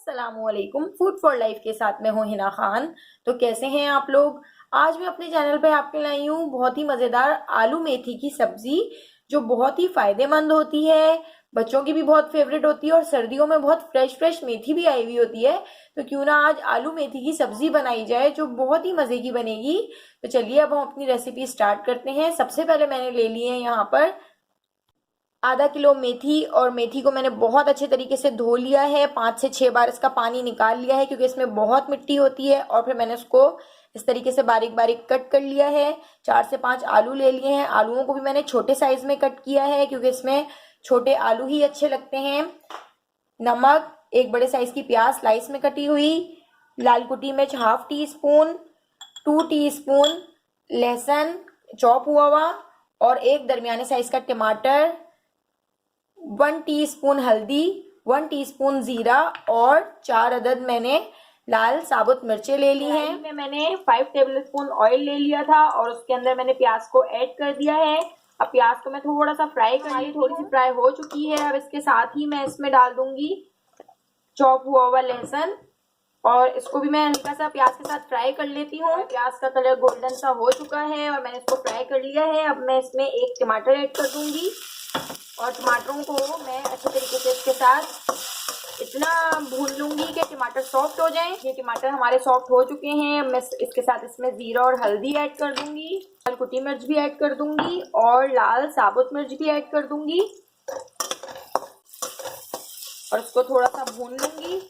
अस्सलामुअलैकुम। Food for life के साथ में हूँ हिना खान। तो कैसे हैं आप लोग। आज मैं अपने चैनल पे आपके लाई हूँ बहुत ही मज़ेदार आलू मेथी की सब्जी, जो बहुत ही फायदेमंद होती है, बच्चों की भी बहुत फेवरेट होती है और सर्दियों में बहुत फ्रेश फ्रेश मेथी भी आई हुई होती है। तो क्यों ना आज आलू मेथी की सब्जी बनाई जाए जो बहुत ही मज़े की बनेगी। तो चलिए अब हम अपनी रेसिपी स्टार्ट करते हैं। सबसे पहले मैंने ले लिए हैं यहाँ पर आधा किलो मेथी, और मेथी को मैंने बहुत अच्छे तरीके से धो लिया है। 5 से 6 बार इसका पानी निकाल लिया है क्योंकि इसमें बहुत मिट्टी होती है। और फिर मैंने उसको इस तरीके से बारीक बारीक कट कर लिया है। 4 से 5 आलू ले लिए हैं। आलूओं को भी मैंने छोटे साइज में कट किया है क्योंकि इसमें छोटे आलू ही अच्छे लगते हैं। नमक, एक बड़े साइज की प्याज स्लाइस में कटी हुई, लाल कुटी मिर्च हाफ टी स्पून, 2 टीस्पून लहसुन चॉप हुआ हुआ, और एक दरमियाने साइज का टमाटर, 1 टीस्पून हल्दी, 1 टीस्पून जीरा, और 4 अदद मैंने लाल साबुत मिर्चें ले ली हैं। में मैंने 5 टेबलस्पून ऑयल ले लिया था और उसके अंदर मैंने प्याज को ऐड कर दिया है। अब प्याज को मैं थोड़ा सा फ्राई कर ली, थोड़ी सी फ्राई हो चुकी है। अब इसके साथ ही मैं इसमें डाल दूंगी चॉप हुआ हुआ लहसुन, और इसको भी मैं हल्का सा प्याज के साथ फ्राई कर लेती हूँ। प्याज का कलर गोल्डन सा हो चुका है और मैंने इसको फ्राई कर लिया है। अब मैं इसमें एक टमाटर ऐड कर दूंगी और टमाटरों को मैं अच्छे तरीके से इसके साथ इतना भून लूंगी कि टमाटर सॉफ्ट हो जाएं। ये टमाटर हमारे सॉफ्ट हो चुके हैं। मैं इसके साथ इसमें जीरा और हल्दी ऐड कर दूंगी, लाल कुटी मिर्च भी ऐड कर दूंगी और लाल साबुत मिर्च भी ऐड कर दूंगी, और इसको थोड़ा सा भून लूंगी।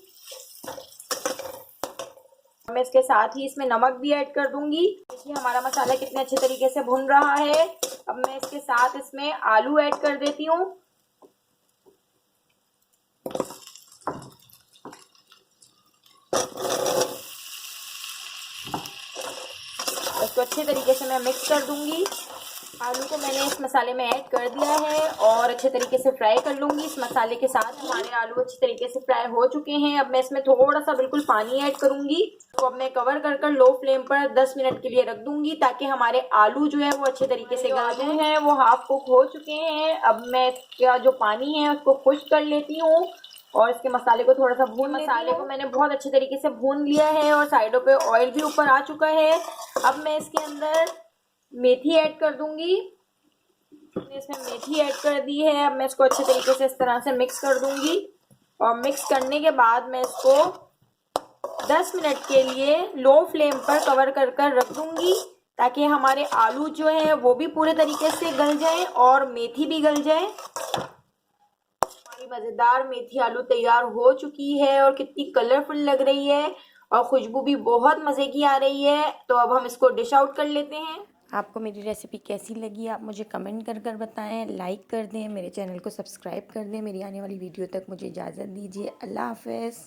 मैं इसके साथ ही इसमें नमक भी ऐड कर दूंगी। देखिए हमारा मसाला कितने अच्छे तरीके से भुन रहा है। अब मैं इसके साथ इसमें आलू ऐड कर देती हूँ। इसको अच्छे तरीके से मैं मिक्स कर दूंगी। आलू को मैंने इस मसाले में ऐड कर दिया है और अच्छे तरीके से फ्राई कर लूंगी इस मसाले के साथ। हमारे आलू अच्छे तरीके से फ्राई हो चुके हैं। अब मैं इसमें थोड़ा सा बिल्कुल पानी ऐड करूंगी। तो अब मैं कवर कर लो फ्लेम पर 10 मिनट के लिए रख दूंगी ताकि हमारे आलू जो है वो अच्छे तरीके से गल जाए हैं। वो हाफ कुक हो चुके हैं। अब मैं इसका जो पानी है उसको खुश्क कर लेती हूँ और इसके मसाले को थोड़ा सा भून, मसाले को मैंने बहुत अच्छे तरीके से भून लिया है और साइडों पे ऑयल भी ऊपर आ चुका है। अब मैं इसके अंदर मेथी ऐड कर दूंगी। इसमें मेथी ऐड कर दी है। अब मैं इसको अच्छे तरीके से इस तरह से मिक्स कर दूंगी और मिक्स करने के बाद मैं इसको 10 मिनट के लिए लो फ्लेम पर कवर कर कर रख दूंगी ताकि हमारे आलू जो है वो भी पूरे तरीके से गल जाए और मेथी भी गल जाए। हमारी मज़ेदार मेथी आलू तैयार हो चुकी है और कितनी कलरफुल लग रही है और खुशबू भी बहुत मज़े की आ रही है। तो अब हम इसको डिश आउट कर लेते हैं। आपको मेरी रेसिपी कैसी लगी आप मुझे कमेंट कर कर बताएं, लाइक कर दें, मेरे चैनल को सब्सक्राइब कर दें। मेरी आने वाली वीडियो तक मुझे इजाज़त दीजिए। अल्लाह हाफ़िज़।